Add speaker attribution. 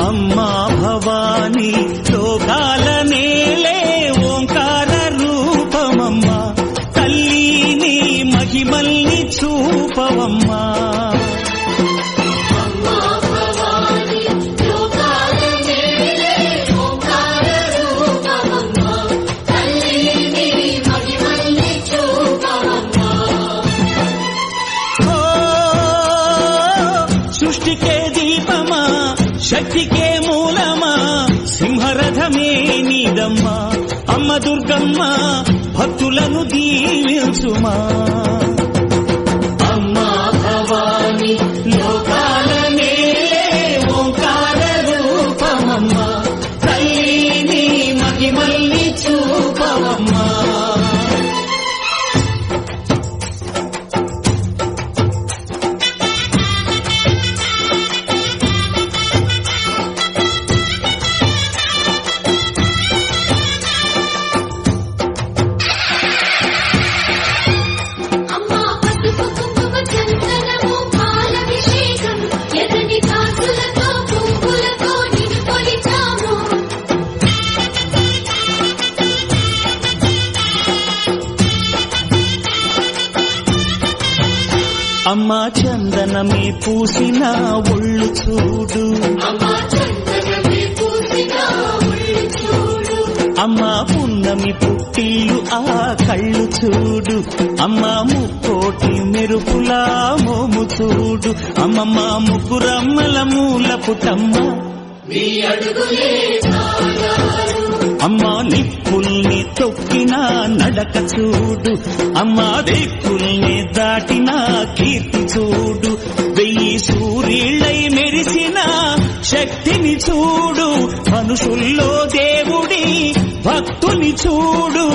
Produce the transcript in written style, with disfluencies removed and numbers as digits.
Speaker 1: అమ్మా భవానీ లోకాల నేలే ఓంకార రూపమమ్మా తల్లిని మహిమల్ని చూపవమ్మా సృష్టికే దీపమా శక్తికే మూలమా సింహరథమే నీదమ్మా అమ్మ దుర్గమ్మ భక్తులను దీవించుమా అమ్మా భవానీ లోకాల నేలే ఓంకార రూపమమ్మా తల్లిని మహిమల్ని చూపవమ్మా అమ్మా చందనమే పూసిన ఒళ్ళు చూడు అమ్మా పున్నమి పుట్టిల్లు ఆ కళ్ళు చూడు అమ్మా ముక్కోటి మెరుపులా మోము చూడు అమ్మమ్మ ముగ్గురమ్మల మూల పుటమ్మ అమ్మా నిప్పుల్ని తొక్కిన నడక చూడు అమ్మా దిక్కుల్ని దాటిన కీర్తి చూడు 1000 సూర్యుళ్ళై మెరిసిన శక్తిని చూడు మనుషుల్లో దేవుడి భక్తుని చూడు